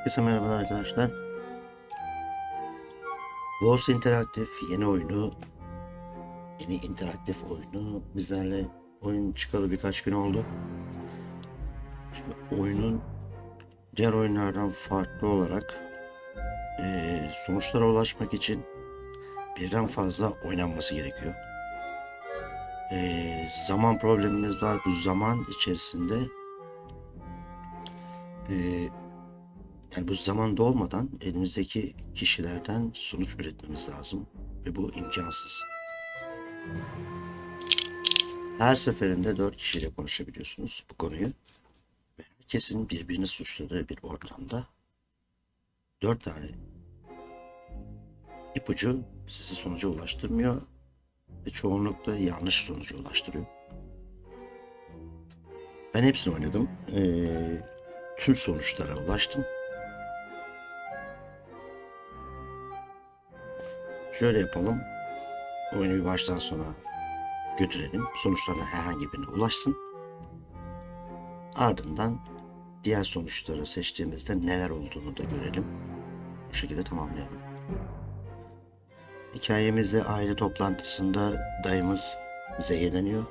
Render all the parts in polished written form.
Herkese merhabalar arkadaşlar. Voice interaktif yeni interaktif oyunu bizlerle oyun çıkalı birkaç gün oldu. Şimdi oyunun diğer oyunlardan farklı olarak sonuçlara ulaşmak için birden fazla oynanması gerekiyor. Zaman problemimiz var. Bu zaman içerisinde yani bu zamanda olmadan elimizdeki kişilerden sonuç üretmemiz lazım ve bu imkansız. Her seferinde 4 kişiyle konuşabiliyorsunuz bu konuyu ve herkesin birbirini suçladığı bir ortamda 4 tane ipucu sizi sonuca ulaştırmıyor ve çoğunlukla yanlış sonuca ulaştırıyor. Ben hepsini oynadım. Tüm sonuçlara ulaştım. Şöyle yapalım. Oyunu bir baştan sona götürelim. Sonuçlarına herhangi birine ulaşsın. Ardından diğer sonuçları seçtiğimizde neler olduğunu da görelim. Bu şekilde tamamlayalım. Hikayemizde aile toplantısında dayımız zehirleniyor.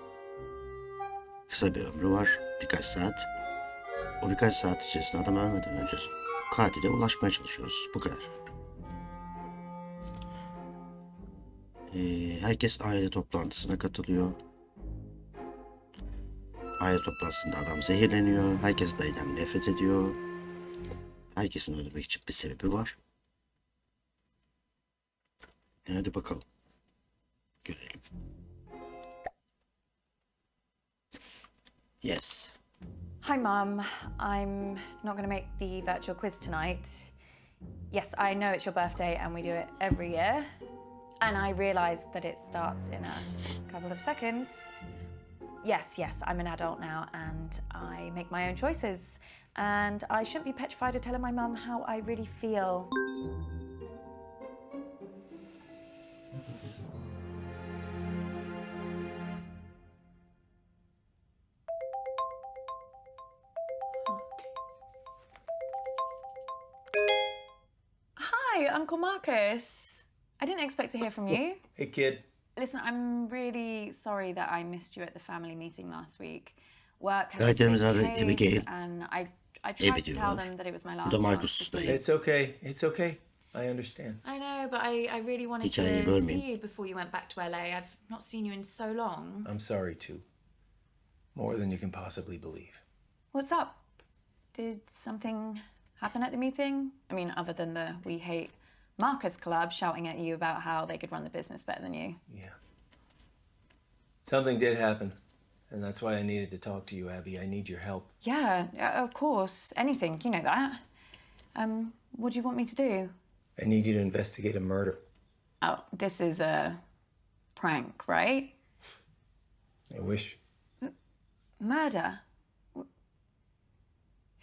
Kısa bir ömrü var. Birkaç saat. O birkaç saat içerisinde adam ölmeden önce katile ulaşmaya çalışıyoruz. Bu kadar. Herkes aile toplantısına katılıyor. Aile toplantısında adam zehirleniyor. Herkes dayıdan nefret ediyor. Herkesin öldürmek için bir sebebi var. Hadi bakalım. Görelim. Yes. Hi, Mum. I'm not going to make the virtual quiz tonight. Yes, I know it's your birthday and we do it every year. And I realise that it starts in a couple of seconds. Yes, I'm an adult now and I make my own choices. And I shouldn't be petrified of telling my mum how I really feel. Hi, Uncle Marcus. I didn't expect to hear from you. Hey, kid. Listen, I'm really sorry that I missed you at the family meeting last week. Work had Karakterimiz its adı pace, Abigail. and I tried to tell them that it was my last chance Marcus to see dayı. you. It's okay. It's okay. I understand. I know, but I really wanted Hikayeyi to see bölmeyin. you before you went back to LA. I've not seen you in so long. I'm sorry, too. More than you can possibly believe. What's up? Did something happen at the meeting? I mean, other than the We Hate Marcus Club shouting at you about how they could run the business better than you. Yeah. Something did happen. And that's why I needed to talk to you, Abby. I need your help. Yeah, of course. Anything, you know that. What do you want me to do? I need you to investigate a murder. Oh, this is a prank, right? I wish. Murder?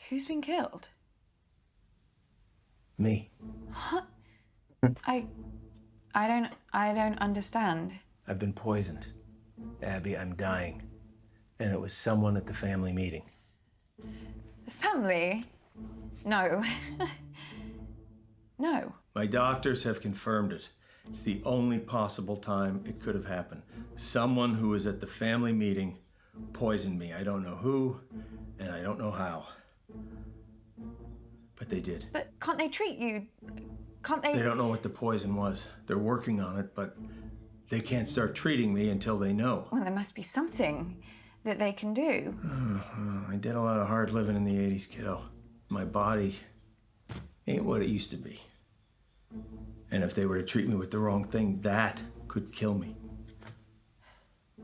Who's been killed? Me. I don't understand. I've been poisoned. Abby, I'm dying. And it was someone at the family meeting. The family? No. No. My doctors have confirmed it. It's the only possible time it could have happened. Someone who was at the family meeting poisoned me. I don't know who, and I don't know how. But they did. But can't they treat you? Can't they? They don't know what the poison was. They're working on it, but they can't start treating me until they know. Well, there must be something that they can do. I did a lot of hard living in the 80s, kiddo. My body ain't what it used to be. And if they were to treat me with the wrong thing, that could kill me.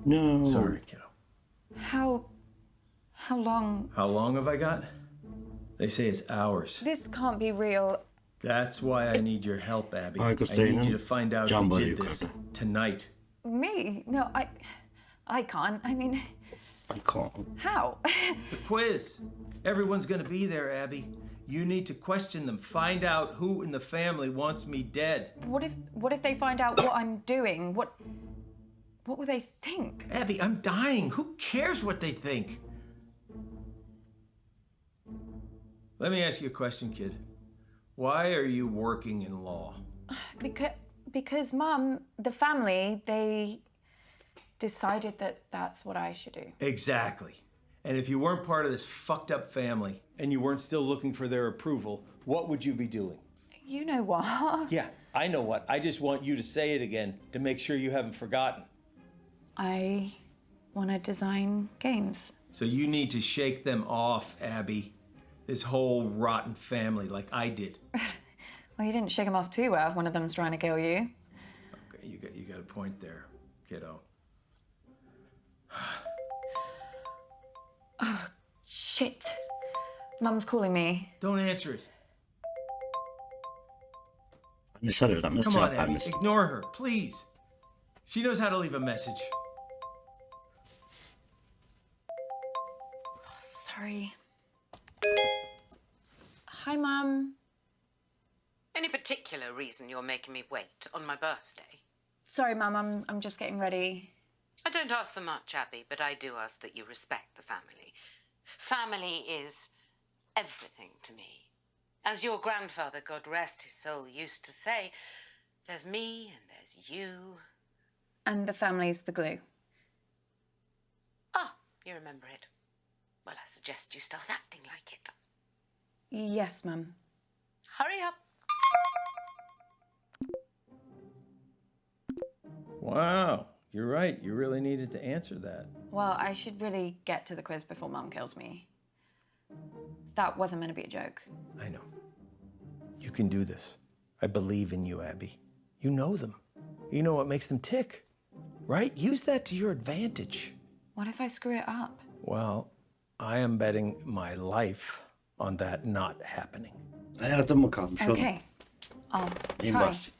No. Sorry, kiddo. How long? How long have I got? They say it's hours. This can't be real. That's why I need your help, Abby. Marcus I need dayının you to find out can who barı did this yukarıda. tonight. Me? No, I can't. I mean, I can't. how? The quiz. Everyone's gonna be there, Abby. You need to question them. Find out who in the family wants me dead. What if they find out what I'm doing? What will they think? Abby, I'm dying. Who cares what they think? Let me ask you a question, kid. Why are you working in law? Because Mum, the family, they decided that that's what I should do. Exactly. And if you weren't part of this fucked up family and you weren't still looking for their approval, what would you be doing? You know what? Yeah, I know what. I just want you to say it again to make sure you haven't forgotten. I want to design games. So you need to shake them off, Abby. This whole rotten family like I did. Well, you didn't shake them off too well if one of them's trying to kill you. Okay, you got a point there, kiddo. Oh, shit. Mum's calling me. Don't answer it. Annesi arıyor lan. Nasıl Come on, cevap Abby. vermesin? Ignore her, please. She knows how to leave a message. Sorry. Hi, Mum. Any particular reason you're making me wait on my birthday? Sorry, Mum, I'm just getting ready. I don't ask for much, Abby, but I do ask that you respect the family. Family is everything to me. As your grandfather, God rest his soul, used to say, there's me and there's you. And the family's the glue. Ah, you remember it. Well, I suggest you start acting like it. Yes, Mum. Hurry up. Wow, you're right. You really needed to answer that. Well, I should really get to the quiz before Mum kills me. That wasn't meant to be a joke. I know. You can do this. I believe in you, Abby. You know them. You know what makes them tick, right? Use that to your advantage. What if I screw it up? Well, I am betting my life on that not happening. Hayatım mı kalmış oğlum? Okay, I'll Neyin try. bahsi?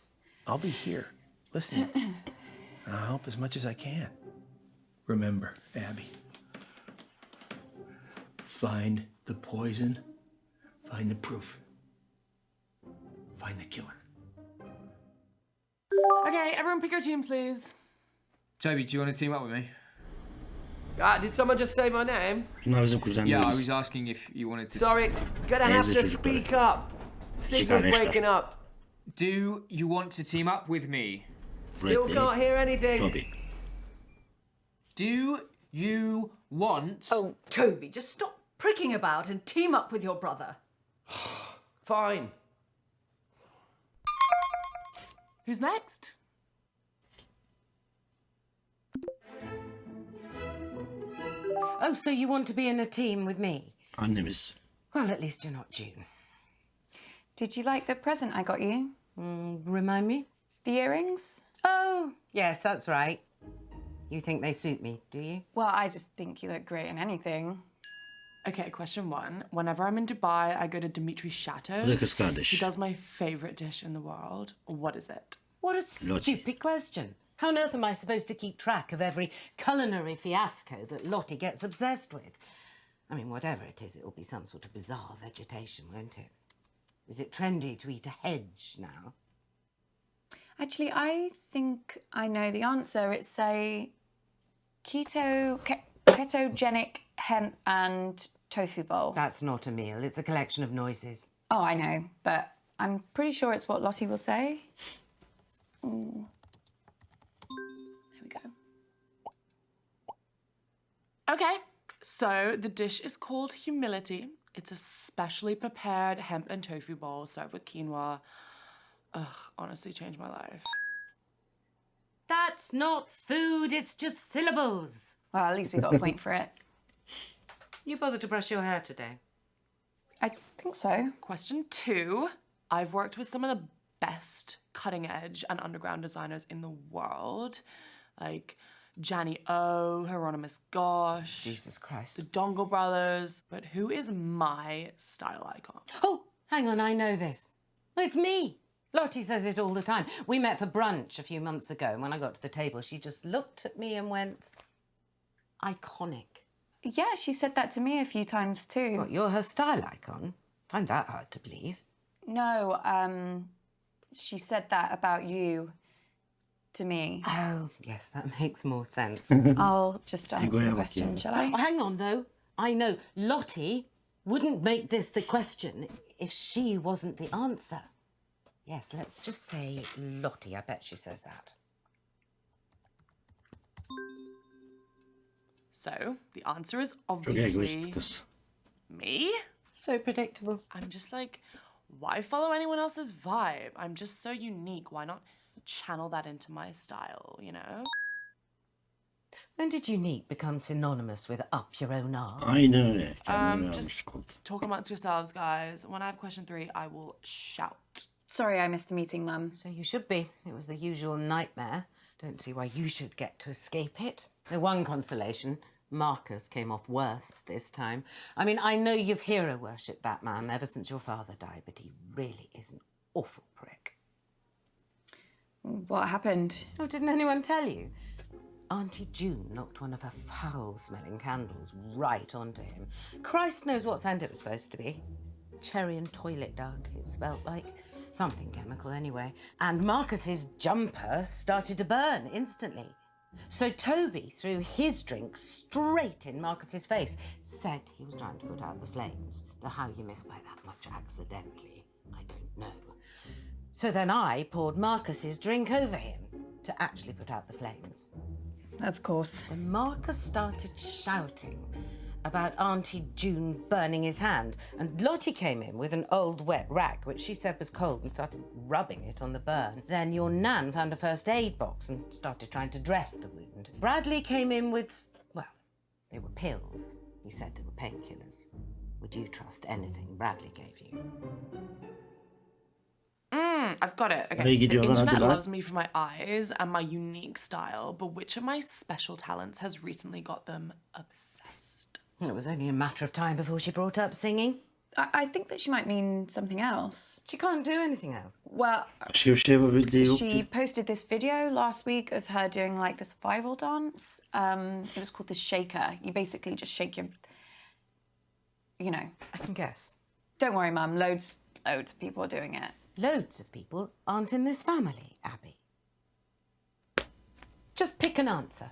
I'll be here, listening. And I'll help as much as I can. Remember, Abby, find the poison, find the proof, find the killer. Okay, everyone pick your team, please. Toby, do you want to team up with me? Did someone just say my name? Bunlar bizim kuzenlerimiz. Yeah, I was asking if you wanted to. Sorry, gonna have Teyze to çocukları. speak up. Signal's kardeşler. breaking up. Do you want to team up with me? Still Fred'le can't hear anything. Toby. Do you want? Oh, Toby, just stop pricking about and team up with your brother. Fine. Who's next? Oh, so you want to be in a team with me? Annemiz. Well, at least you're not June. Did you like the present I got you? Remind me? The earrings? Oh, yes, that's right. You think they suit me, do you? Well, I just think you look great in anything. Okay, question one. Whenever I'm in Dubai, I go to Dimitri's chateau. Bu da kız kardeş. He does my favorite dish in the world. What is it? What a stupid question. How on earth am I supposed to keep track of every culinary fiasco that Lottie gets obsessed with? I mean, whatever it is, it'll be some sort of bizarre vegetation, won't it? Is it trendy to eat a hedge now? Actually, I think I know the answer. It's a ketogenic hemp and tofu bowl. That's not a meal, it's a collection of noises. Oh, I know, but I'm pretty sure it's what Lottie will say. There we go. Okay, so the dish is called humility. It's a specially prepared hemp and tofu bowl served with quinoa. Ugh, honestly changed my life. That's not food, it's just syllables. Well, at least we got a point for it. You bothered to brush your hair today? I think so. Question two. I've worked with some of the best cutting edge and underground designers in the world. Like Gianni O, Hieronymus Gosh, Jesus Christ. the Dongle Brothers. But who is my style icon? Oh, hang on, I know this. It's me. Lottie says it all the time. We met for brunch a few months ago, and when I got to the table, she just looked at me and went, iconic. Yeah, she said that to me a few times too. What, you're her style icon? Find that hard to believe. No, she said that about you to me. Oh, yes, that makes more sense. I'll just answer the Goya question, bakayım. shall I? Oh, hang on, though. I know Lottie wouldn't make this the question if she wasn't the answer. Yes, let's just say Lottie. I bet she says that. So, the answer is Çok egoist bir obviously kız. me. So predictable. I'm just like, why follow anyone else's vibe? I'm just so unique. Why not channel that into my style, you know? When did unique become synonymous with up your own arse? Aynen öyle. Kendime Just almışlık oldu. talk amongst yourselves, guys. When I have question 3, I will shout. Sorry I missed the meeting, Mum. So you should be. It was the usual nightmare. Don't see why you should get to escape it. The one consolation, Marcus came off worse this time. I mean, I know you've hero worshipped that man ever since your father died, but he really is an awful prick. What happened? Oh, didn't anyone tell you? Auntie June knocked one of her foul-smelling candles right onto him. Christ knows what scent it was supposed to be. Cherry and toilet dug, it smelled like. Something chemical anyway. And Marcus's jumper started to burn instantly. So Toby threw his drink straight in Marcus's face. Said he was trying to put out the flames. Now how you miss by that much accidentally, I don't know. So then I poured Marcus's drink over him to actually put out the flames. Of course. Then Marcus started shouting about Auntie June burning his hand, and Lottie came in with an old wet rag, which she said was cold, and started rubbing it on the burn. Then your nan found a first aid box and started trying to dress the wound. Bradley came in with, well, they were pills. He said they were painkillers. Would you trust anything Bradley gave you? I've got it. Okay. Hey, The gidiyorlar, hadi internet lan. loves me for my eyes and my unique style, but which of my special talents has recently got them obsessed? It was only a matter of time before she brought up singing. I think that she might mean something else. She can't do anything else. Well, Başka bir şey yapabildiği yok. she posted this video last week of her doing like this survival dance. It was called the shaker. You basically just shake your, you know. I can guess. Don't worry, Mum. Loads of people are doing it. Loads of people aren't in this family, Abby. Just pick an answer.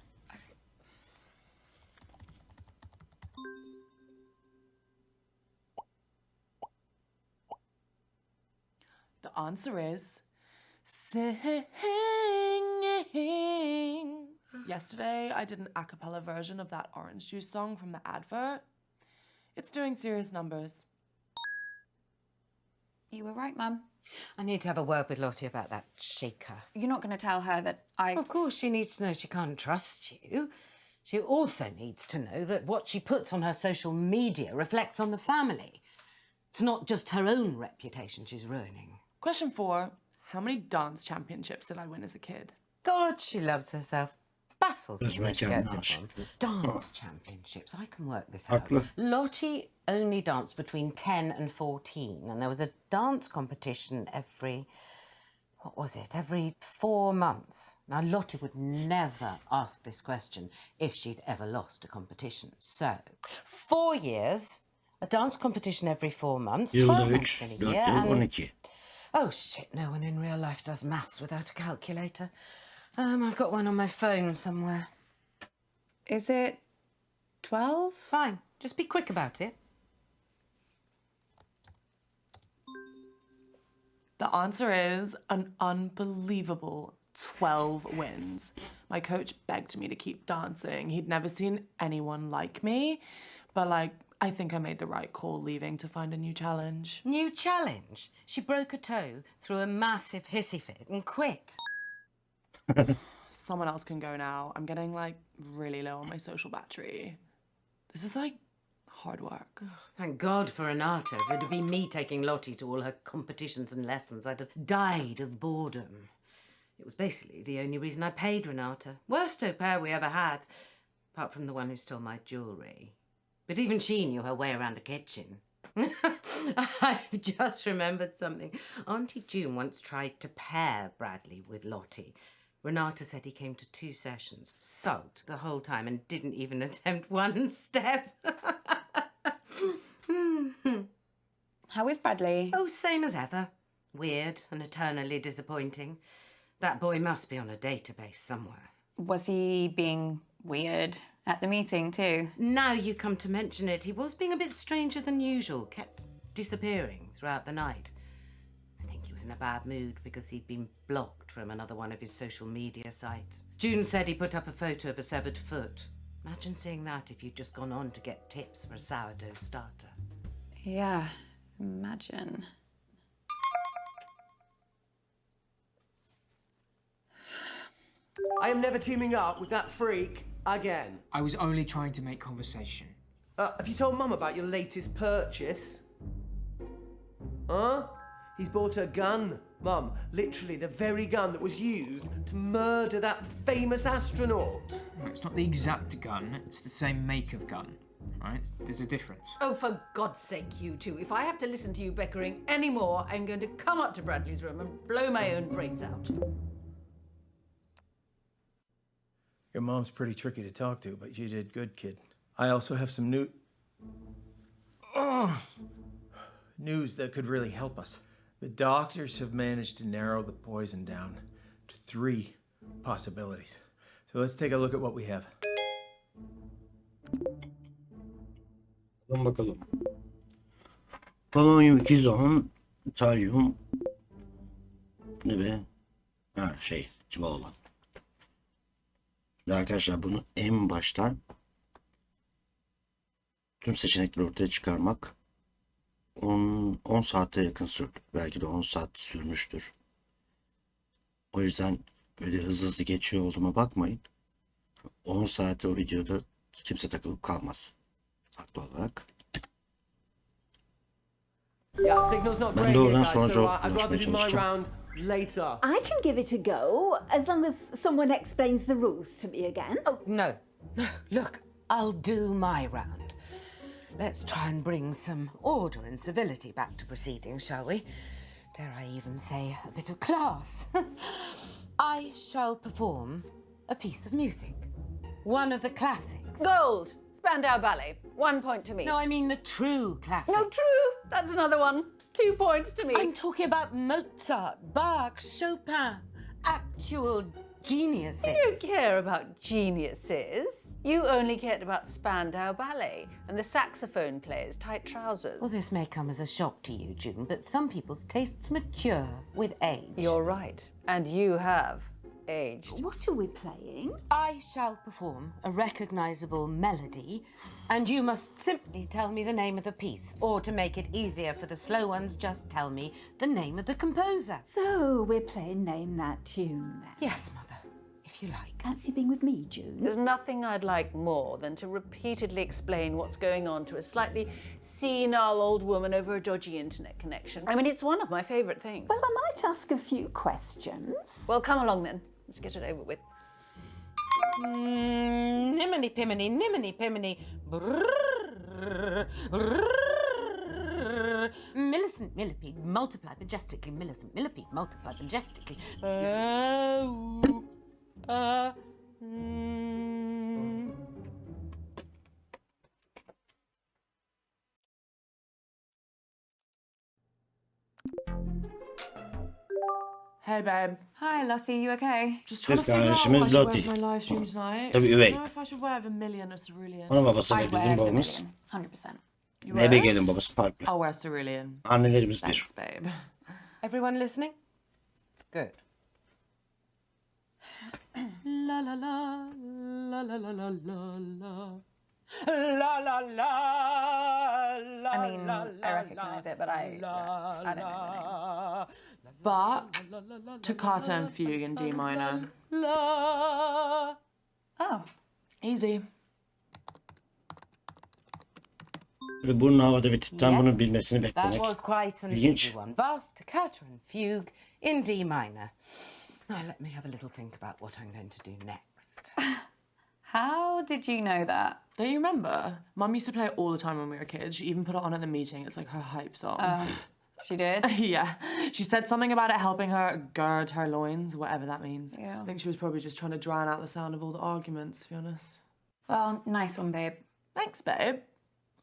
The answer is singing. Yesterday, I did an a cappella version of that orange juice song from the advert. It's doing serious numbers. You were right, Mum. I need to have a word with Lottie about that shaker. You're not going to tell her that I... Of course, she needs to know she can't trust you. She also needs to know that what she puts on her social media reflects on the family. It's not just her own reputation she's ruining. Question 4. How many dance championships did I win as a kid? God, she loves herself. Baffles me Kız where she mekanına gets it aşık. from. Dance championships, I can work this out. Haklı. Lottie only danced between 10 and 14, and there was a dance competition every 4 months. Now, Lottie would never ask this question if she'd ever lost a competition. So, 4 years, a dance competition every 4 months, 12 Yılda months 3, in a 4 year, yıl, and 12. oh shit, no one in real life does maths without a calculator. I've got one on my phone somewhere. Is it 12? Fine, just be quick about it. The answer is an unbelievable 12 wins. My coach begged me to keep dancing. He'd never seen anyone like me, but I think I made the right call leaving to find a new challenge. New challenge. She broke a toe, threw a massive hissy fit and quit. Someone else can go now. I'm getting really low on my social battery. This is hard work. Thank God for Renata. If it had been me taking Lottie to all her competitions and lessons, I'd have died of boredom. It was basically the only reason I paid Renata. Worst au pair we ever had, apart from the one who stole my jewellery. But even she knew her way around a kitchen. I've just remembered something. Auntie June once tried to pair Bradley with Lottie. Renata said he came to 2 sessions, sulked the whole time and didn't even attempt one step. How is Bradley? Oh, same as ever. Weird and eternally disappointing. That boy must be on a database somewhere. Was he being weird at the meeting too? Now you come to mention it, he was being a bit stranger than usual. Kept disappearing throughout the night. I think he was in a bad mood because he'd been blocked from another one of his social media sites. June said he put up a photo of a severed foot. Imagine seeing that if you'd just gone on to get tips for a sourdough starter. Yeah, imagine. I am never teaming up with that freak again. I was only trying to make conversation. Have you told Mum about your latest purchase? Huh? He's bought a gun, Mum. Literally the very gun that was used to murder that famous astronaut. No, it's not the exact gun, it's the same make of gun, right? There's a difference. Oh, for God's sake, you two. If I have to listen to you bickering anymore, I'm going to come up to Bradley's room and blow my own brains out. Your mom's pretty tricky to talk to, but you did good, kid. I also have some news that could really help us. The doctors have managed to narrow the poison down to 3 possibilities. So let's take a look at what we have. Bakalım. Polonyum, kizon, talyum. Ne be? Ha civa olan. Ve arkadaşlar bunu en baştan tüm seçenekleri ortaya çıkarmak 10 saate yakın sürdü. Belki de 10 saat sürmüştür. O yüzden böyle hızlı geçiyor olduğuma bakmayın. 10 saate o videoda kimse takılıp kalmaz. Haklı olarak. Yeah, signal's not Ben great de here, oradan guys, sonra so I'd ulaşmaya rather do my çalışacağım. round later. I can give it a go, as long as someone explains the rules to me again. Oh, no. No, look, I'll do my round. Let's try and bring some order and civility back to proceedings, shall we? Dare I even say a bit of class? I shall perform a piece of music. One of the classics. Gold! Spandau Ballet. 1 point to me. No, I mean the true classics. No, true. That's another one. 2 points to me. I'm talking about Mozart, Bach, Chopin, actual geniuses. You don't care about geniuses. You only cared about Spandau Ballet and the saxophone player's tight trousers. Well, this may come as a shock to you, June, but some people's tastes mature with age. You're right. And you have aged. What are we playing? I shall perform a recognizable melody, and you must simply tell me the name of the piece, or to make it easier for the slow ones, just tell me the name of the composer. So we're playing Name That Tune then. Yes, Mother, if you like. Fancy being with me, June? There's nothing I'd like more than to repeatedly explain what's going on to a slightly senile old woman over a dodgy internet connection. I mean, it's one of my favourite things. Well, I might ask a few questions. Well, come along then. Let's get it over with. Niminy piminy, niminy piminy. Brrrr, brrrr. Millicent millipede multiply majestically. Millicent millipede multiply majestically. Hey, babe. Hi, Lottie, you okay? Just trying Kız to figure out kardeşimiz what I should wear Lottie. for my live stream tonight. Tabii I üvey. don't know if I should wear vermilion or cerulean. Onun babası da I'd wear bizim babamız. vermilion, 100%. You Ve wear? gelin babası farklı. I'll wear cerulean. Annelerimiz bir. Thanks, babe. Everyone listening? Good. La la la la la la la la la. La la la la. I mean, I recognise it, but I don't know the name. But toccata and fugue in D minor. La. Oh, Easy. Ve burnu havada bir tipten bunu Yes, bilmesini that beklemek. was quite an İlginç. easy one. Vast toccata and fugue in D minor. Now let me have a little think about what I'm going to do next. how did you know that? Don't you remember? Mum used to play it all the time when we were kids. She even put it on at the meeting. It's like her hype song. She did? Yeah. She said something about it helping her gird her loins, whatever that means. Yeah. I think she was probably just trying to drown out the sound of all the arguments, to be honest. Well, nice one, babe. Thanks, babe.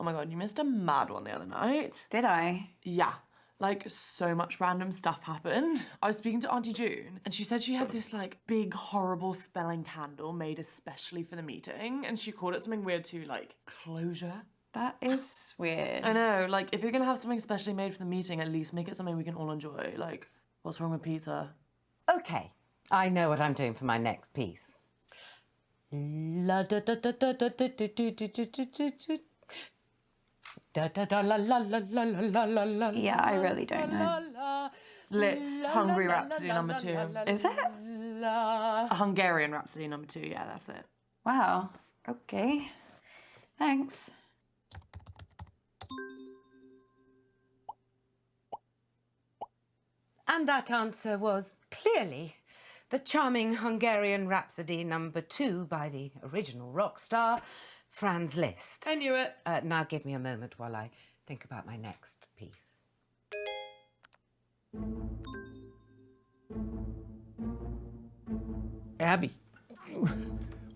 Oh my god, you missed a mad one the other night. Did I? Yeah. Like, so much random stuff happened. I was speaking to Auntie June, and she said she had this, like, big, horrible spelling candle made especially for the meeting, and she called it something weird too, like, closure. That is weird. I know, like, if you're gonna have something specially made for the meeting, at least make it something we can all enjoy. Like, what's wrong with pizza? Okay, I know what I'm doing for my next piece. La da da da da da da da da da da da la la la la la la la. Yeah, I really don't know. Let's Hungry Rhapsody number 2. Is it? A Hungarian Rhapsody number 2, yeah, that's it. Wow. Okay. Thanks. And that answer was clearly the charming Hungarian Rhapsody number 2 by the original rock star, Franz Liszt. I knew it. Now give me a moment while I think about my next piece. Abby,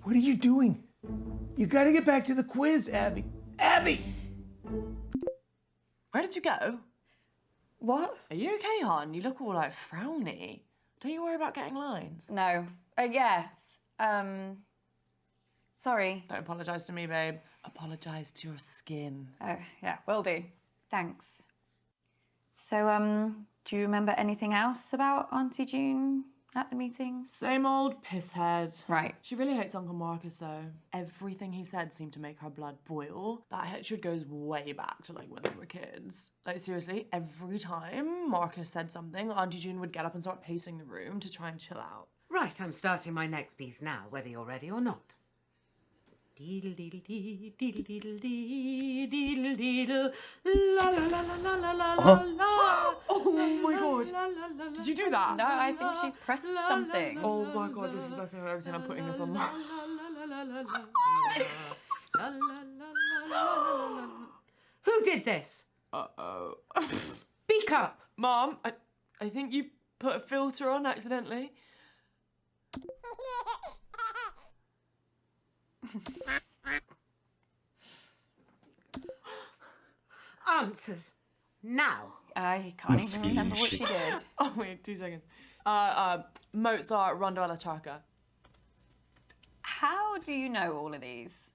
what are you doing? You gotta get back to the quiz, Abby. Abby! Where did you go? What? Are you okay, hon? You look all like frowny. Don't you worry about getting lines? No. Yes. Sorry. Don't apologise to me, babe. Apologise to your skin. Oh, yeah, will do. Thanks. So, do you remember anything else about Auntie June at the meeting? Same old pisshead. Right. She really hates Uncle Marcus, though. Everything he said seemed to make her blood boil. That hatred goes way back to, like, when they were kids. Like, seriously, every time Marcus said something, Auntie June would get up and start pacing the room to try and chill out. Right, I'm starting my next piece now, whether you're ready or not. Deedle deedle dee, deedle deedle dee, deedle deedle, la la la la la la la la. Oh my god! Did you do that? No, I think she's pressed something. Oh my god, this is the best thing I've ever seen. I'm putting this on. Who did this? Uh-oh. Speak up! Mom, I think you put a filter on accidentally. Answers. Now. I can't even remember what she did. Oh wait, 2 seconds. Mozart, Rondo alla Turca. How do you know all of these?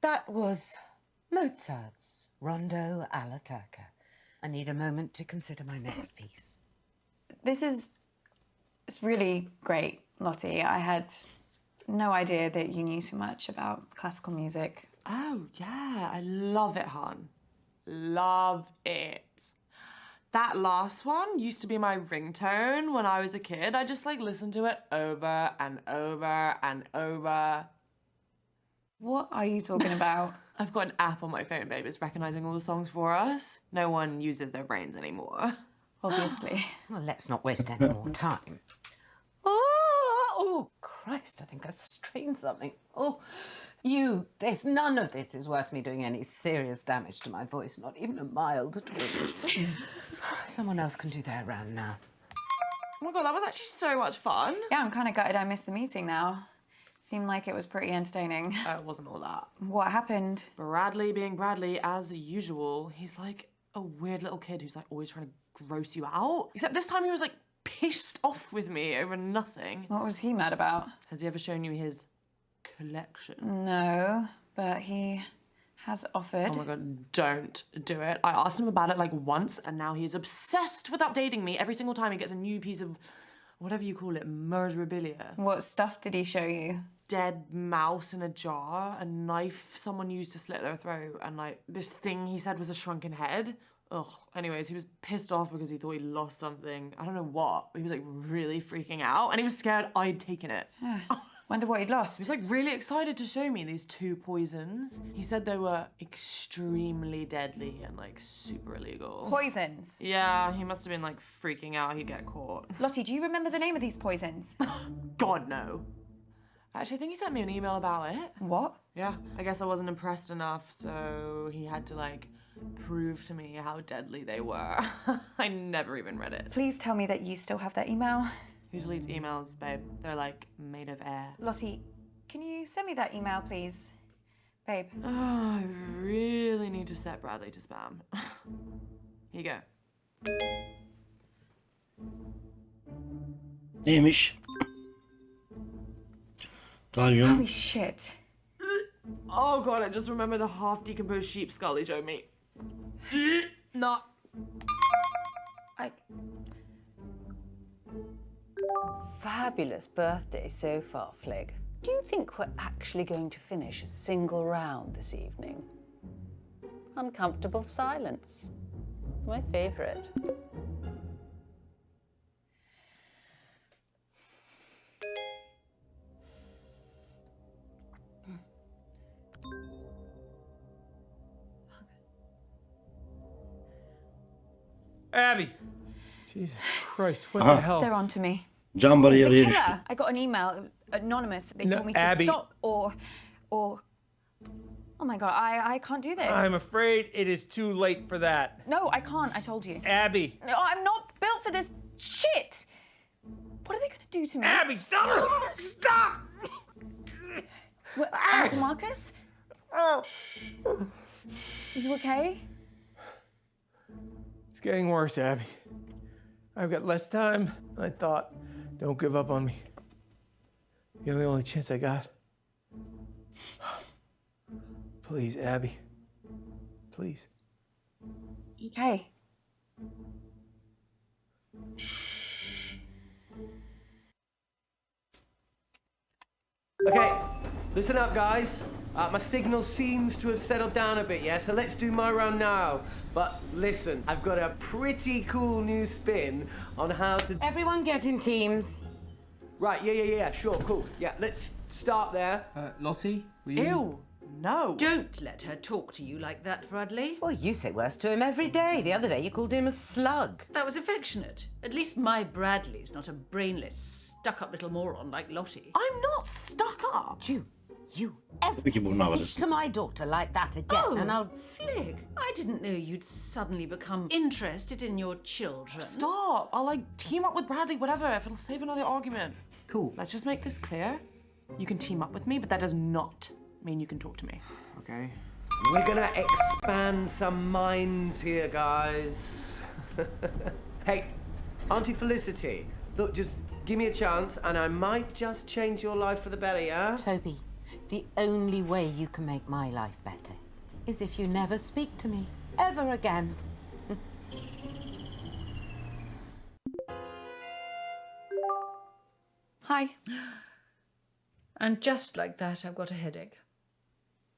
That was Mozart's Rondo alla Turca. I need a moment to consider my next piece. It's really great, Lottie. I had no idea that you knew so much about classical music. Oh yeah, I love it, hon. Love it. That last one used to be my ringtone when I was a kid. I just like listened to it over and over and over. What are you talking about? I've got an app on my phone, babe. It's recognizing all the songs for us. No one uses their brains anymore. Obviously. Well, let's not waste any more time. Oh, Christ, I think I've strained something. Oh, none of this is worth me doing any serious damage to my voice, not even a mild twinge. Someone else can do their round now. Oh my god, that was actually so much fun. Yeah, I'm kind of gutted I missed the meeting now. Seemed like it was pretty entertaining. It wasn't all that. What happened? Bradley being Bradley, as usual. He's like a weird little kid who's like always trying to gross you out. Except this time he was like pissed off with me over nothing. What was he mad about? Has he ever shown you his collection? No, but he has offered. Oh my god, don't do it. I asked him about it like once and now he's obsessed with updating me every single time he gets a new piece of, whatever you call it, murderabilia. What stuff did he show you? Dead mouse in a jar, a knife someone used to slit their throat, and like this thing he said was a shrunken head. Ugh. Anyways, he was pissed off because he thought he lost something. I don't know what, but he was like really freaking out and he was scared I'd taken it. Wonder what he'd lost. He's like really excited to show me these 2 poisons. He said they were extremely deadly and like super illegal. Poisons? Yeah, he must have been like freaking out he'd get caught. Lottie, do you remember the name of these poisons? God, no. Actually, I think he sent me an email about it. What? Yeah, I guess I wasn't impressed enough, so he had to like prove to me how deadly they were. I never even read it. Please tell me that you still have that email. Who deletes emails, babe? They're like made of air. Lottie, can you send me that email, please? Babe. Oh, I really need to set Bradley to spam. Here you go. Neymiş? Dalyum. Holy shit. Oh god, I just remember the half-decomposed sheep skull he showed me. No. Fabulous birthday so far, Flig. Do you think we're actually going to finish a single round this evening? Uncomfortable silence. My favourite. Abby! Jesus Christ, what the hell? They're on to me. Cam barı yarıya The düştü. killer. I got an email, anonymous. They No, told me to Abby. stop or. Oh my god, I can't do this. I'm afraid it is too late for that. No, I can't. I told you. Abby! No, I'm not built for this shit. What are they gonna do to me? Abby, stop! Stop! What, Uncle Marcus? Oh. Are you okay? It's getting worse, Abby. I've got less time than I thought. Don't give up on me. You're the only chance I got. Please, Abby. Please. Okay. Okay, listen up, guys. My signal seems to have settled down a bit, yeah? So let's do my round now. But listen, I've got a pretty cool new spin on how to... Everyone get in teams. Right, yeah, sure, cool. Yeah, let's start there. Lottie, will you? Ew. No. Don't let her talk to you like that, Bradley. Well, you say worse to him every day. The other day you called him a slug. That was affectionate. At least my Bradley's not a brainless, stuck-up little moron like Lottie. I'm not stuck up. You ever Tabii ki bunun speak havasısın. to my daughter like that again and I'll... Flig, I didn't know you'd suddenly become interested in your children. Stop. I'll like team up with Bradley, whatever, if it'll save another argument. Cool. Let's just make this clear. You can team up with me, but that does not mean you can talk to me. Okay. We're gonna expand some minds here, guys. Hey, Auntie Felicity, look, just give me a chance and I might just change your life for the better, yeah? Toby, the only way you can make my life better is if you never speak to me ever again. Hi. And just like that, I've got a headache.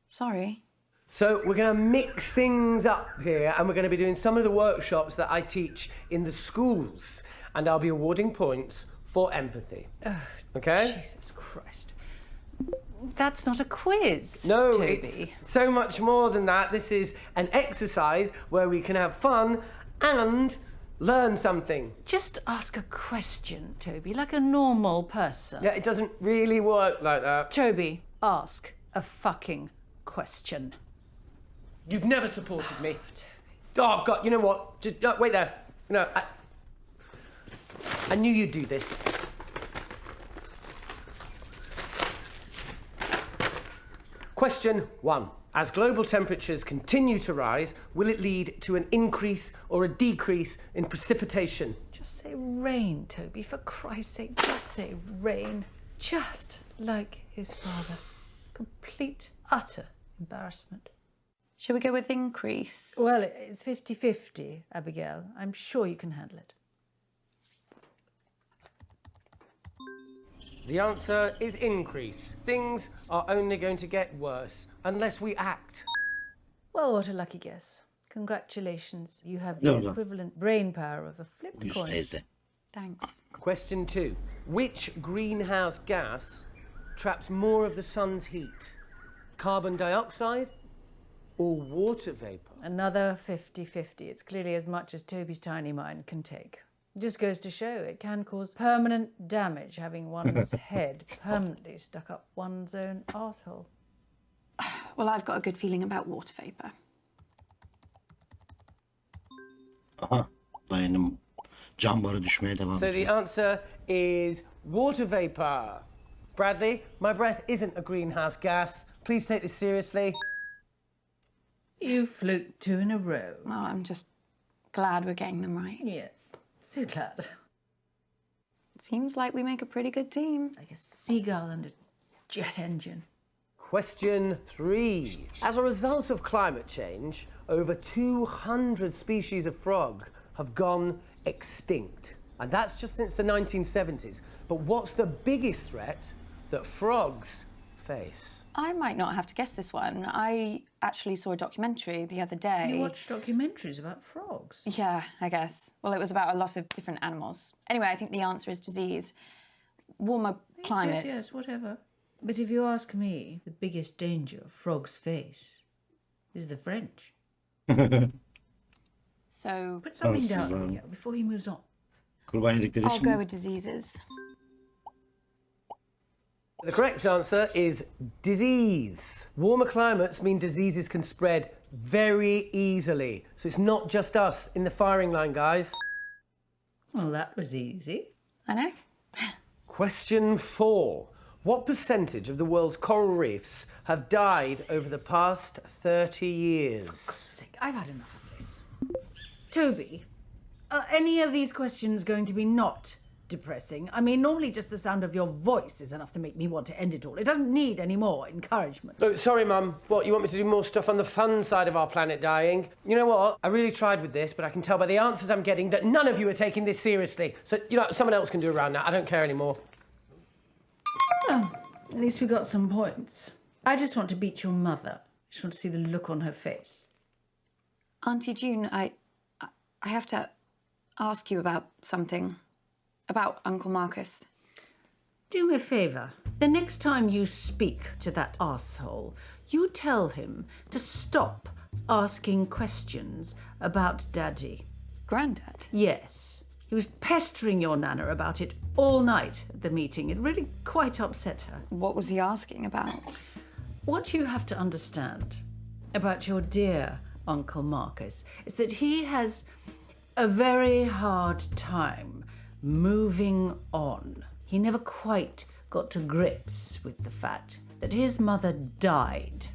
Sorry. So we're going to mix things up here and we're going to be doing some of the workshops that I teach in the schools and I'll be awarding points for empathy. Okay? Jesus Christ. That's not a quiz, No, Toby. it's so much more than that. This is an exercise where we can have fun and learn something. Just ask a question, Toby, like a normal person. Yeah, it doesn't really work like that. Toby, ask a fucking question. You've never supported me. Oh, God, you know what? Just, wait there. No, I knew you'd do this. Question 1. As global temperatures continue to rise, will it lead to an increase or a decrease in precipitation? Just say rain, Toby, for Christ's sake, just say rain. Just like his father. Complete, utter embarrassment. Shall we go with increase? Well, it's 50-50, Abigail. I'm sure you can handle it. The answer is increase. Things are only going to get worse unless we act. Well, what a lucky guess. Congratulations. You have No, the no. equivalent brain power of a flipped Yüz coin. teyze. Thanks. Question 2. Which greenhouse gas traps more of the sun's heat? Carbon dioxide or water vapor? Another 50-50. It's clearly as much as Toby's tiny mind can take. It just goes to show it can cause permanent damage having one's head permanently stuck up one's own arsehole. Well, I've got a good feeling about water vapor. Aha. Dayının cam barı düşmeye devam So the ediyor. answer is water vapor. Bradley, my breath isn't a greenhouse gas. Please take this seriously. You fluked 2 in a row. Well, I'm just glad we're getting them right. Yes, so glad. Seems like we make a pretty good team. Like a seagull and a jet engine. Question 3. As a result of climate change, over 200 species of frog have gone extinct. And that's just since the 1970s. But what's the biggest threat that frogs face? I might not have to guess this one. I actually saw a documentary the other day. You watch documentaries about frogs? Yeah, I guess. Well, it was about a lot of different animals. Anyway, I think the answer is disease. Warmer climates. Yes, whatever. But if you ask me, the biggest danger frogs face is the French. So Put something down here before he moves on. Kurban yedikleri I'll için go mi? with diseases. The correct answer is disease. Warmer climates mean diseases can spread very easily. So it's not just us in the firing line, guys. Well, that was easy. I know. Question 4. What percentage of the world's coral reefs have died over the past 30 years? I've had enough of this. Toby, are any of these questions going to be not depressing? I mean, normally just the sound of your voice is enough to make me want to end it all. It doesn't need any more encouragement. Oh, sorry, Mum. What, you want me to do more stuff on the fun side of our planet dying? You know what? I really tried with this, but I can tell by the answers I'm getting that none of you are taking this seriously. So, someone else can do around that. I don't care anymore. Oh, at least we got some points. I just want to beat your mother. I just want to see the look on her face. Auntie June, I have to ask you about something. About Uncle Marcus. Do me a favour. The next time you speak to that arsehole, you tell him to stop asking questions about Daddy. Grandad? Yes. He was pestering your Nana about it all night at the meeting. It really quite upset her. What was he asking about? What you have to understand about your dear Uncle Marcus is that he has a very hard time moving on. He never quite got to grips with the fact that his mother died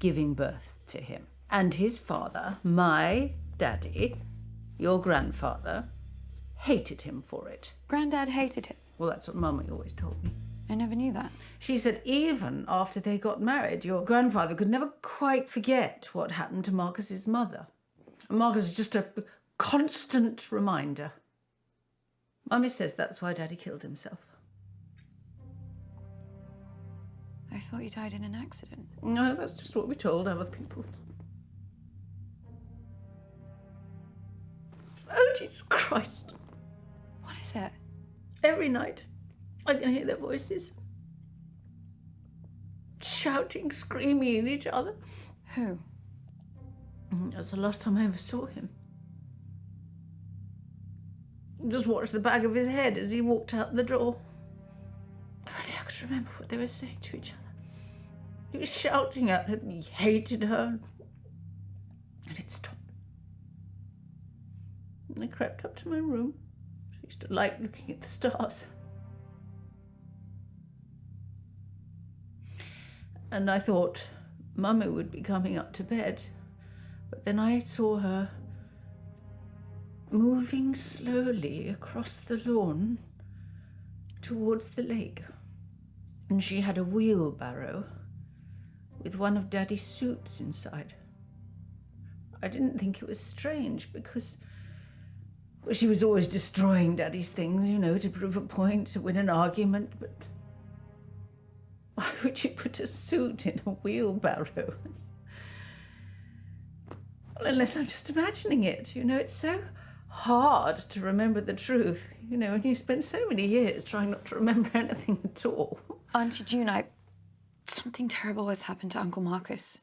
giving birth to him. And his father, my daddy, your grandfather, hated him for it. Grandad hated him? Well, that's what Mummy always told me. I never knew that. She said even after they got married, your grandfather could never quite forget what happened to Marcus's mother. And Marcus was just a constant reminder. Mummy says that's why Daddy killed himself. I thought he died in an accident. No, that's just what we told other people. Oh, Jesus Christ. What is it? Every night, I can hear their voices. Shouting, screaming at each other. Who? That's the last time I ever saw him. Just watched the back of his head as he walked out the door. Really, I could remember what they were saying to each other. He was shouting at her that he hated her. And it stopped. And I crept up to my room. I used to like looking at the stars. And I thought Mummy would be coming up to bed. But then I saw her moving slowly across the lawn towards the lake. And she had a wheelbarrow with one of Daddy's suits inside. I didn't think it was strange because she was always destroying Daddy's things, to prove a point, to win an argument, but why would you put a suit in a wheelbarrow? Well, unless I'm just imagining it, it's so hard to remember the truth, when you spend so many years trying not to remember anything at all. Auntie June, something terrible has happened to Uncle Marcus.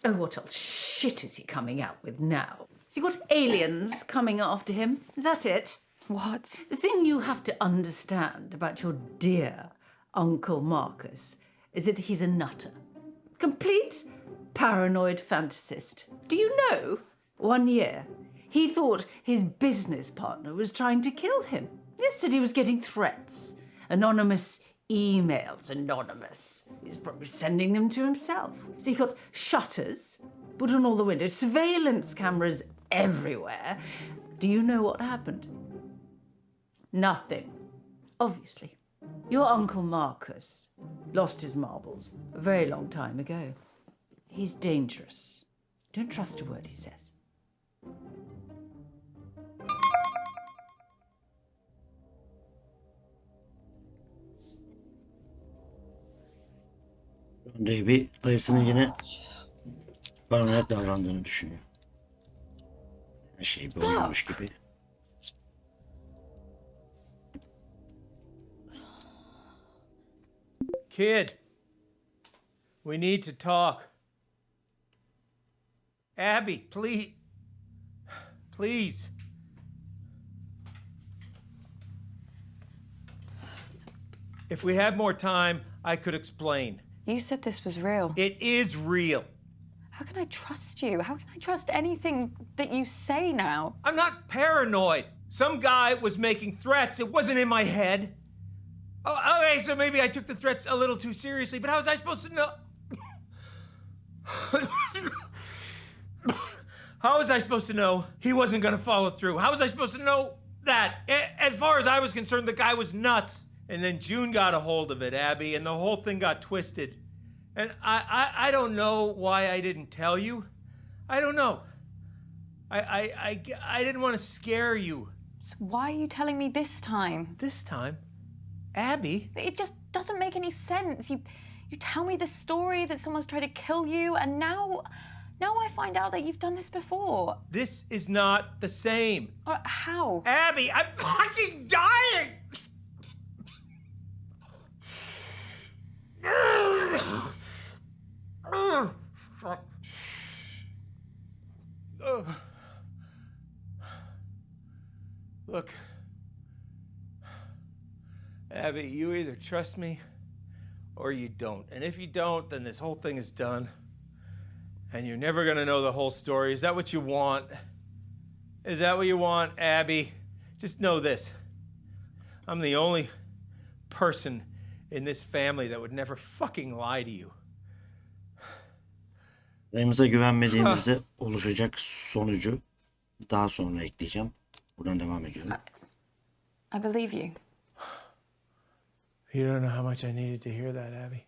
Oh, what else shit is he coming out with now? Has he got aliens coming after him? Is that it? What? The thing you have to understand about your dear Uncle Marcus is that he's a nutter. Complete paranoid fantasist. Do you know, 1 year, he thought his business partner was trying to kill him. Yes, said he was getting threats. Anonymous emails, anonymous. He's probably sending them to himself. So he got shutters put on all the windows, surveillance cameras everywhere. Do you know what happened? Nothing. Obviously. Your Uncle Marcus lost his marbles a very long time ago. He's dangerous. Don't trust a word he says. Baby dayısının yine paranoyak davrandığını düşünüyor. Her şey böyleymiş gibi. Kid, we need to talk. Abby, please. Please. If we had more time, I could explain. You said this was real. It is real. How can I trust you? How can I trust anything that you say now? I'm not paranoid. Some guy was making threats. It wasn't in my head. Oh, okay, so maybe I took the threats a little too seriously, but how was I supposed to know? How was I supposed to know he wasn't gonna follow through? How was I supposed to know that? As far as I was concerned, the guy was nuts. And then June got a hold of it, Abby, and the whole thing got twisted. And I don't know why I didn't tell you. I don't know. I didn't want to scare you. So why are you telling me this time? This time, Abby. It just doesn't make any sense. You tell me this story that someone's tried to kill you, and now I find out that you've done this before. This is not the same. How? Abby, I'm fucking dying! Look, Abby, you either trust me or you don't. And if you don't, then this whole thing is done. And you're never gonna know the whole story. Is that what you want? Is that what you want, Abby? Just know this. I'm the only person in this family that would never fucking lie to you. Dayımıza güvenmediğimizde oluşacak sonucu daha sonra ekleyeceğim. Buradan devam ediyorum. I believe you. You don't know how much I needed to hear that, Abby.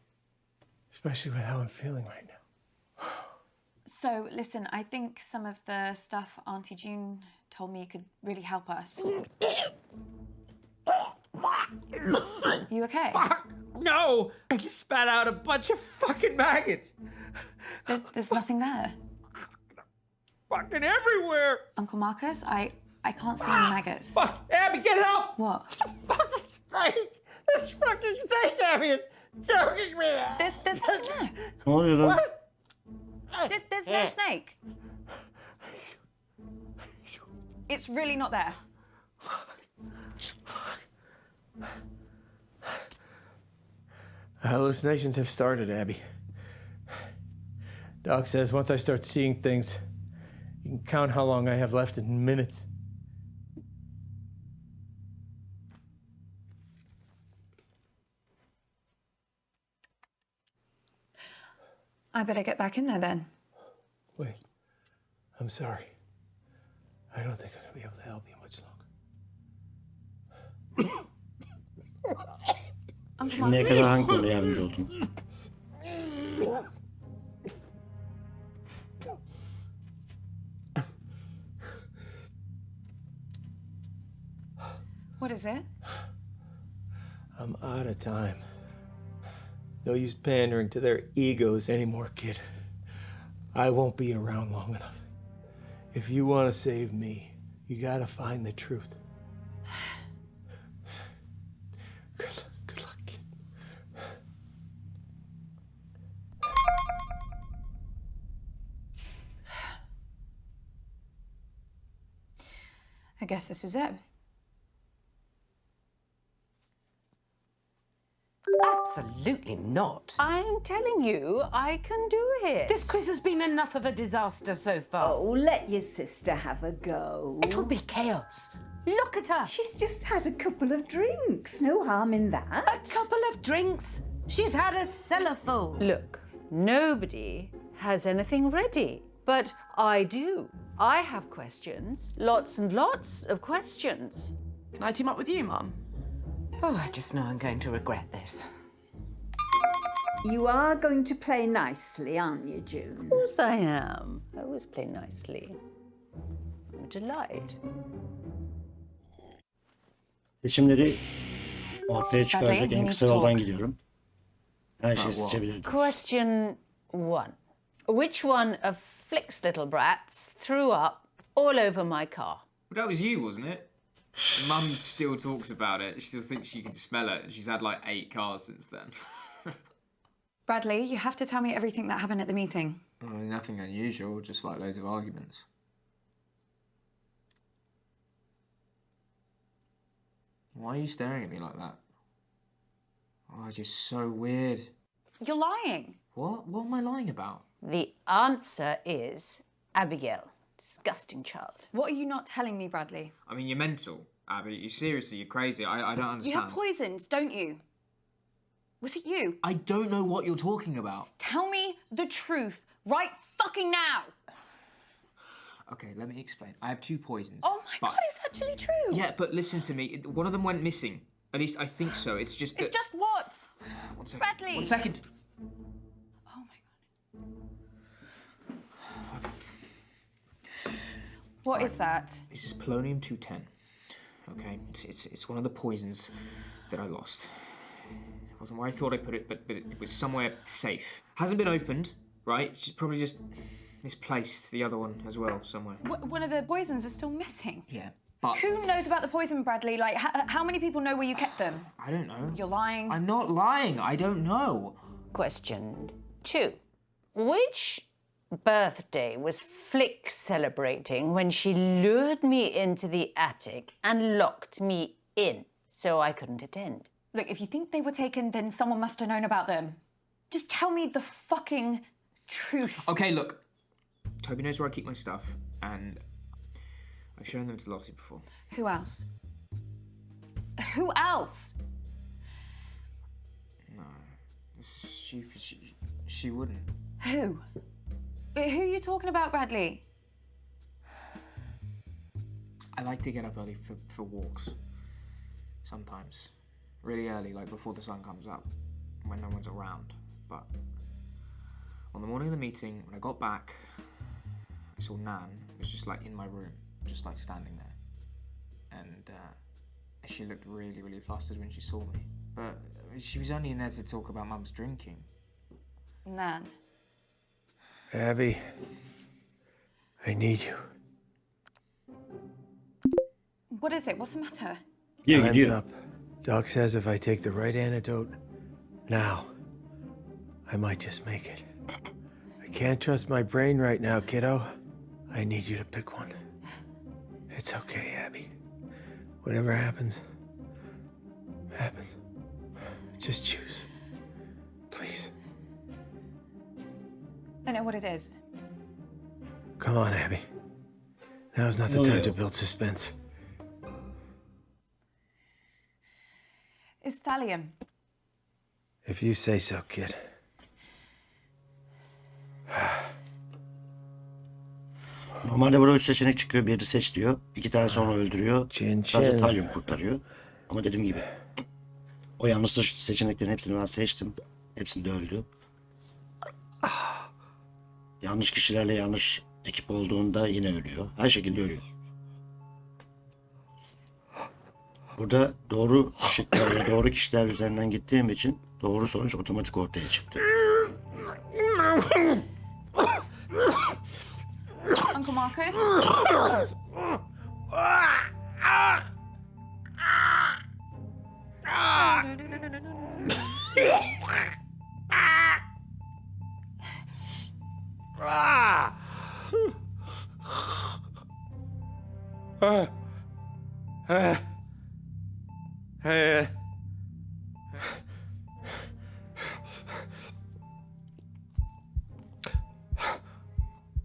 Especially with how I'm feeling right now. So, listen, I think some of the stuff Auntie June told me could really help us. You okay? Fuck! No! I just spat out a bunch of fucking maggots! There's nothing there. Fucking everywhere! Uncle Marcus, I can't see any maggots. Fuck! Abby, get help! What? Fucking snake! This fucking snake, Abby, is choking me! There's nothing there. Ne oluyor lan? There's no snake. It's really not there. Hallucinations have started, Abby. Doc says once I start seeing things, you can count how long I have left in minutes. I better get back in there then. Wait, I'm sorry. I don't think I'm gonna be able to help you much longer. Şimdiye kadar hangi konuda yardımcı oldun? What is it? I'm out of time. No use pandering to their egos anymore, kid. I won't be around long enough. If you want to save me, you gotta find the truth. Good luck, kid. I guess this is it. Absolutely not. I'm telling you, I can do it. This quiz has been enough of a disaster so far. Oh, let your sister have a go. It'll be chaos. Look at her. She's just had a couple of drinks. No harm in that. A couple of drinks. She's had a cellar full. Look, nobody has anything ready, but I do. I have questions, lots and lots of questions. Can I team up with you, Mum? Oh, I just know I'm going to regret this. You are going to play nicely, aren't you, June? Of course I am. I always play nicely. I'm a delight. Seçimleri ortaya çıkaracak Bradley, en you kısa need to yoldan talk. gidiyorum. Her şeyi seçebilirdiniz. Question 1. Which one of Flick's little brats threw up all over my car? Well, that was you, wasn't it? Mum still talks about it. She still thinks she can smell it. She's had like 8 cars since then. Bradley, you have to tell me everything that happened at the meeting. Nothing unusual, just like loads of arguments. Why are you staring at me like that? Oh, just so weird. You're lying. What? What am I lying about? The answer is Abigail. Disgusting child. What are you not telling me, Bradley? I mean, you're mental, Abby. You seriously, you're crazy. I don't understand. You have poisons, don't you? Was it you? I don't know what you're talking about. Tell me the truth right fucking now. Okay, let me explain. I have 2 poisons. Oh my God, it's actually true. Yeah, but listen to me. One of them went missing. At least I think so. It's just It's just what? 1 second. Bradley. 1 second. Oh my God. What is that? This is polonium-210. Okay, it's one of the poisons that I lost. It wasn't where I thought I put it, but it was somewhere safe. Hasn't been opened, right? It's probably just misplaced the other one as well somewhere. One of the poisons is still missing. Yeah, but Who knows about the poison, Bradley? Like, how many people know where you kept them? I don't know. You're lying. I'm not lying. I don't know. Question 2. Which birthday was Flick celebrating when she lured me into the attic and locked me in so I couldn't attend? Look, if you think they were taken, then someone must have known about them. Just tell me the fucking truth. Okay, look. Toby knows where I keep my stuff, and I've shown them to Lottie before. Who else? Who else? No, it's stupid. She wouldn't. Who? Who are you talking about, Bradley? I like to get up early for walks. Sometimes. Really early, like before the sun comes up, when no one's around. But on the morning of the meeting, when I got back, I saw Nan was just like in my room, just like standing there. And she looked really, really flustered when she saw me. But she was only in there to talk about Mum's drinking. Nan. Abby, I need you. What is it? What's the matter? Gidiyor Time's gidiyor. up. Doc says if I take the right antidote now, I might just make it. I can't trust my brain right now, kiddo. I need you to pick one. It's okay, Abby. Whatever happens, happens. Just choose. Please. I know what it is. Come on, Abby. Now's not the time to build suspense. It's thallium. If you say so, kid. Normalde burada 3 seçenek çıkıyor. Biri seç diyor. 2 tane sonra öldürüyor. Cin Sadece cin. talyum kurtarıyor. Ama dediğim gibi o yanlış seçeneklerin hepsini ben seçtim. Hepsinde öldü. Yanlış kişilerle yanlış ekip olduğunda yine ölüyor. Her şekilde ölüyor. Burada doğru şıklar ve doğru kişiler üzerinden gittiğim için doğru sonuç otomatik ortaya çıktı. Uncle Marcus?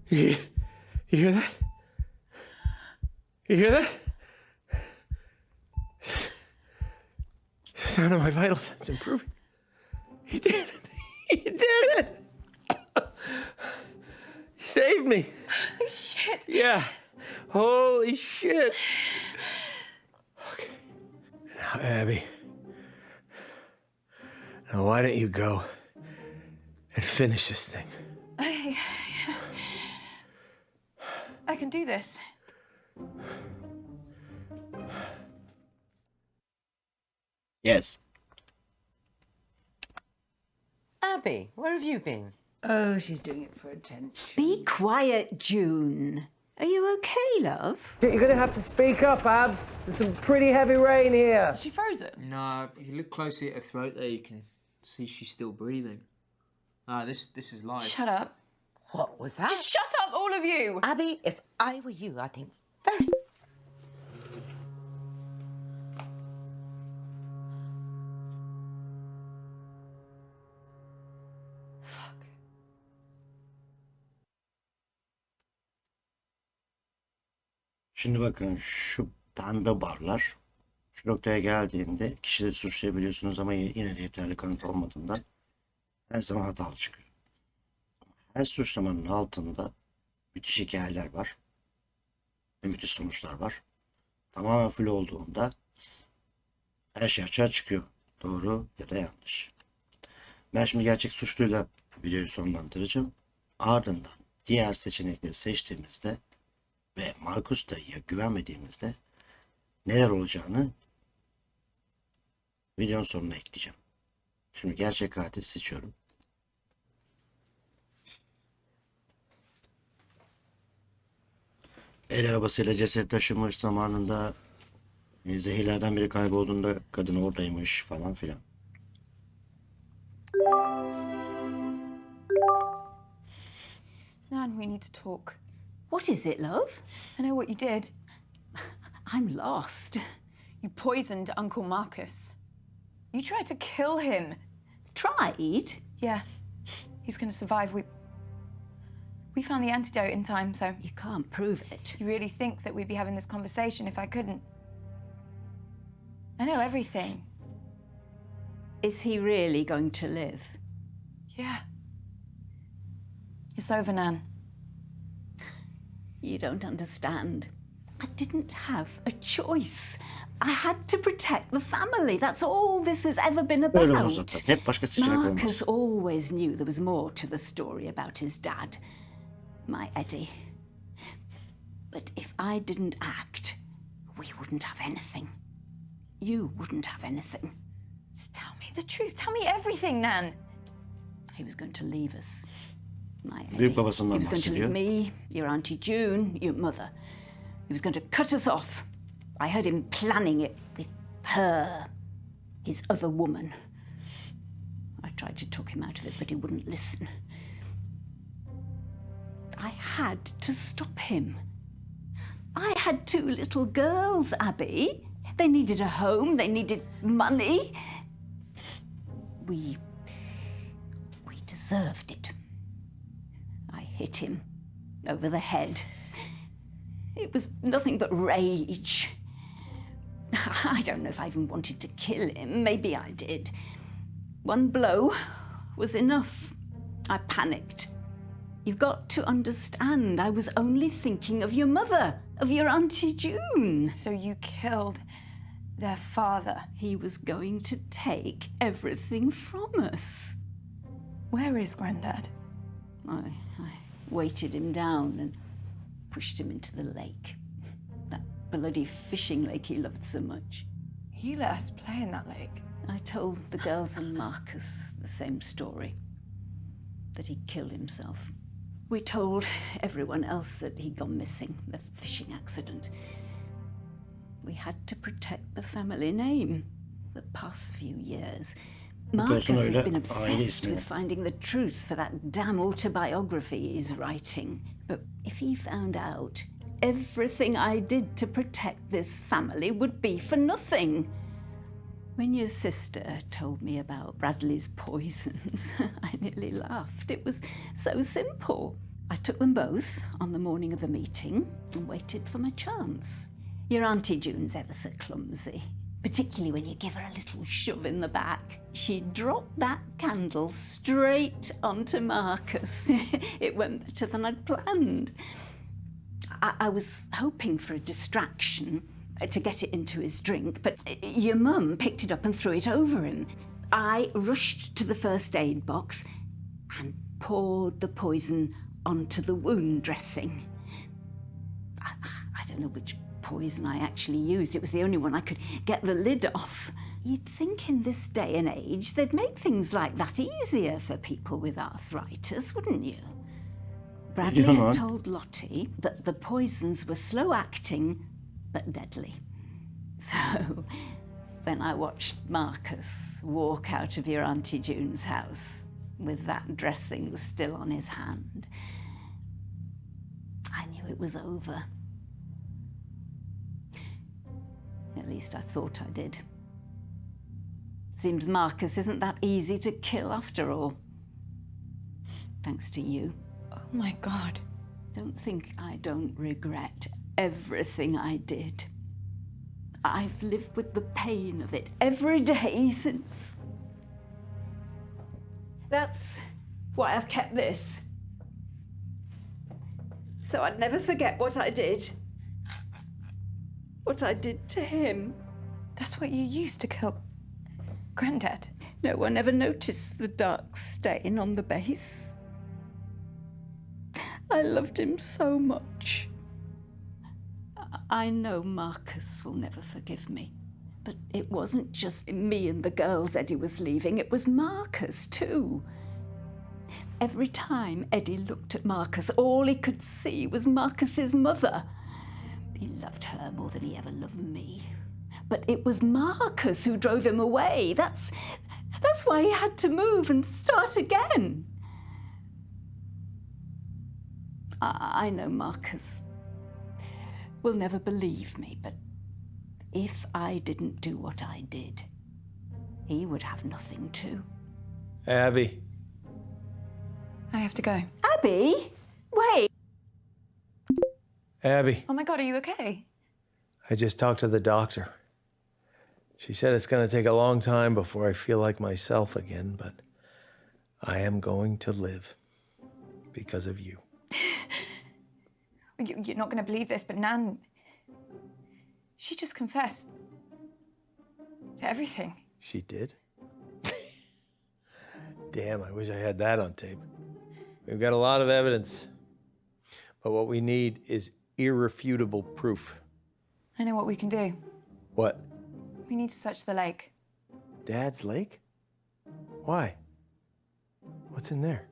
You hear that? You hear that? The sound of my vital signs improving. He did it. He did it. He saved me. Shit. Yeah. Holy shit. Okay. Now, Abby, Now, why don't you go and finish this thing? I can do this. Yes. Abby, where have you been? Oh, she's doing it for attention. Be quiet, June. Are you okay, love? You're gonna have to speak up, Abs. There's some pretty heavy rain here. Is she frozen? No, if you look closely at her throat there, you can see she's still breathing. This is live. Shut up. What was that? Just shut up, all of you! Abby, if I were you, I'd think very... Şimdi bakın şu pembe barlar şu noktaya geldiğinde kişileri suçlayabiliyorsunuz ama yine de yeterli kanıt olmadığından her zaman hatalı çıkıyor. Her suçlamanın altında müthiş hikayeler var ve müthiş sonuçlar var. Tamamen full olduğunda her şey açığa çıkıyor. Doğru ya da yanlış. Ben şimdi gerçek suçluyla videoyu sonlandıracağım. Ardından diğer seçenekleri seçtiğimizde ve Markus dayıya güvenmediğimizde neler olacağını videonun sonuna ekleyeceğim. Şimdi gerçek katili seçiyorum. El arabasıyla ceset taşımış zamanında, zehirlerden biri kaybolduğunda kadın oradaymış falan filan. Nan, we need to talk. What is it, love? I know what you did. I'm lost. You poisoned Uncle Marcus. You tried to kill him. Tried? Yeah, he's gonna survive. We found the antidote in time, so... You can't prove it. You really think that we'd be having this conversation if I couldn't? I know everything. Is he really going to live? Yeah. It's over, Nan. You don't understand. I didn't have a choice. I had to protect the family. That's all this has ever been Öyle about. olursa da hep başka seçenek Marcus olmaz. always knew there was more to the story about his dad, my Eddie. But if I didn't act, we wouldn't have anything. You wouldn't have anything. Just tell me the truth. Tell me everything, Nan. He was going to leave us. My Eddie. Büyük babasından He was going to leave bahsediyor. me, your Auntie June, your mother. He was going to cut us off. I heard him planning it with her, his other woman. I tried to talk him out of it, but he wouldn't listen. I had to stop him. I had 2 little girls, Abby. They needed a home, they needed money. We deserved it. I hit him over the head. It was nothing but rage. I don't know if I even wanted to kill him. Maybe I did. One blow was enough. I panicked. You've got to understand, I was only thinking of your mother, of your Auntie June. So you killed their father. He was going to take everything from us. Where is Grandad? I weighted him down and pushed him into the lake. That bloody fishing lake he loved so much. You let us play in that lake. I told the girls and Marcus the same story, that he killed himself. We told everyone else that he'd gone missing, the fishing accident. We had to protect the family name. The past few years, Marcus has öyle been aile obsessed ismi. with finding the truth for that damn autobiography he's writing. But if he found out, everything I did to protect this family would be for nothing. When your sister told me about Bradley's poisons, I nearly laughed. It was so simple. I took them both on the morning of the meeting and waited for my chance. Your Auntie June's ever so clumsy, particularly when you give her a little shove in the back. She dropped that candle straight onto Marcus. It went better than I'd planned. I was hoping for a distraction, to get it into his drink, but your mum picked it up and threw it over him. I rushed to the first aid box and poured the poison onto the wound dressing. I don't know which poison I actually used. It was the only one I could get the lid off. You'd think in this day and age they'd make things like that easier for people with arthritis, wouldn't you? Bradley had told Lottie that the poisons were slow-acting but deadly. So, when I watched Marcus walk out of your Auntie June's house with that dressing still on his hand, I knew it was over. At least I thought I did. Seems Marcus isn't that easy to kill after all. Thanks to you. Oh my God. Don't think I don't regret everything I did. I've lived with the pain of it every day since. That's why I've kept this. So I'd never forget what I did. What I did to him. That's what you used to kill Granddad. No one ever noticed the dark stain on the base. I loved him so much. I know Marcus will never forgive me, but it wasn't just me and the girls Eddie was leaving, it was Marcus too. Every time Eddie looked at Marcus, all he could see was Marcus's mother. He loved her more than he ever loved me. But it was Marcus who drove him away. That's why he had to move and start again. I know Marcus will never believe me, but if I didn't do what I did, he would have nothing too. Abby. I have to go. Abby? Wait. Abby, Oh my God, are you okay? I just talked to the doctor. She said it's going to take a long time before I feel like myself again, but I am going to live because of you. You're not going to believe this, but Nan, she just confessed to everything. She did? Damn, I wish I had that on tape. We've got a lot of evidence, but what we need is irrefutable proof. I know what we can do. What? We need to search the lake. Dad's lake? Why? What's in there?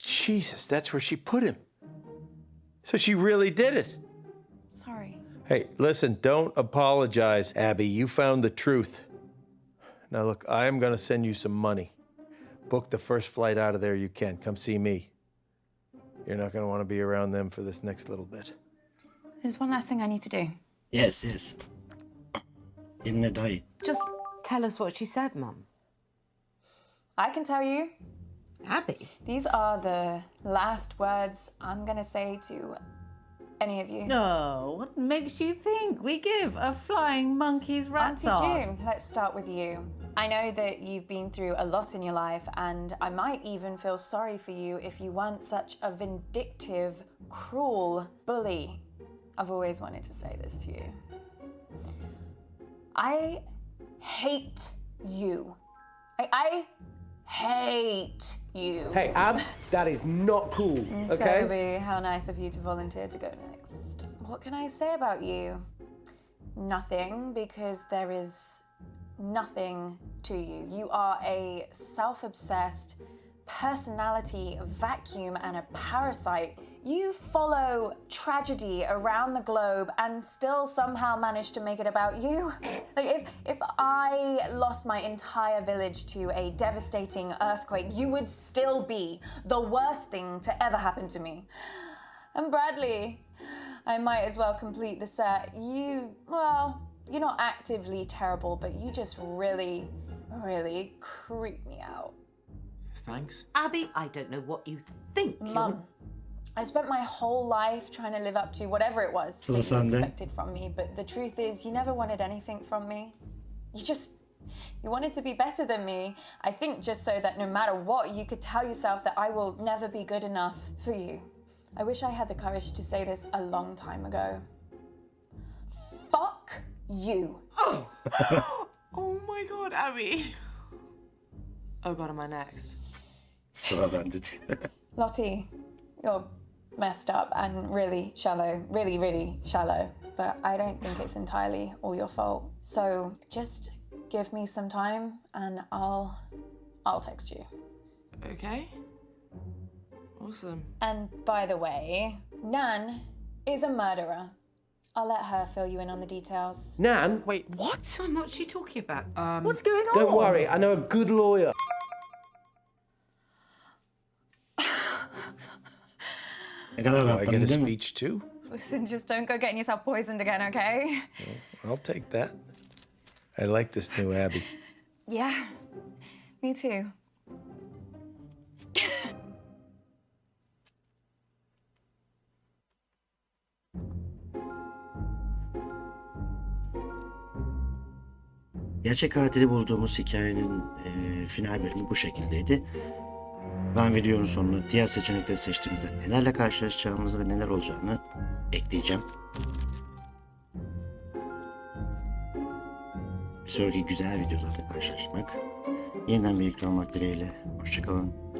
Jesus, that's where she put him. So she really did it. Sorry. Hey, listen, don't apologize, Abby. You found the truth. Now look, I am gonna send you some money. Book the first flight out of there you can. Come see me. You're not gonna wanna be around them for this next little bit. There's one last thing I need to do. Yes. Didn't dayı? Just tell us what she said, Mum. I can tell you. Abby? These are the last words I'm gonna say to any of you. Oh, what makes you think we give a flying monkey's rat's Auntie ass? June, let's start with you. I know that you've been through a lot in your life, and I might even feel sorry for you if you weren't such a vindictive, cruel bully. I've always wanted to say this to you. I hate you. I hate you. Hey, Abs, that is not cool, okay? Toby, how nice of you to volunteer to go next. What can I say about you? Nothing, because there is nothing to you. You are a self-obsessed personality vacuum and a parasite. You follow tragedy around the globe and still somehow manage to make it about you. Like if I lost my entire village to a devastating earthquake, you would still be the worst thing to ever happen to me. And Bradley, I might as well complete the set. You're not actively terrible, but you just really, really creep me out. Thanks. Abby, I don't know what you think. Mum, I spent my whole life trying to live up to whatever it was that you expected from me, but the truth is you never wanted anything from me. You wanted to be better than me, I think just so that no matter what, you could tell yourself that I will never be good enough for you. I wish I had the courage to say this a long time ago. Fuck you. Oh my god, Abby. Oh god, am I next? Sıra bende diyor. Lottie, you're messed up and really shallow, really shallow. But I don't think it's entirely all your fault. So just give me some time and I'll text you. Okay. Awesome. And by the way, Nan is a murderer. I'll let her fill you in on the details. Nan, Wait, what? Son, what's she talking about? What's going on? don't worry, I know a good lawyer. Ne kadar I get a rahatladın değil mi? speech too? Listen, just don't go getting yourself poisoned again, okay? I'll take that. I like this new Abby. Yeah, me too. Gerçek katili bulduğumuz hikayenin final bölümü bu şekildeydi. Ben videonun sonuna diğer seçenekleri seçtiğimizde nelerle karşılaşacağımızı ve neler olacağını ekleyeceğim. Bir sonraki güzel videolarla karşılaşmak, yeniden birlikte olmak dileğiyle. Hoşça kalın.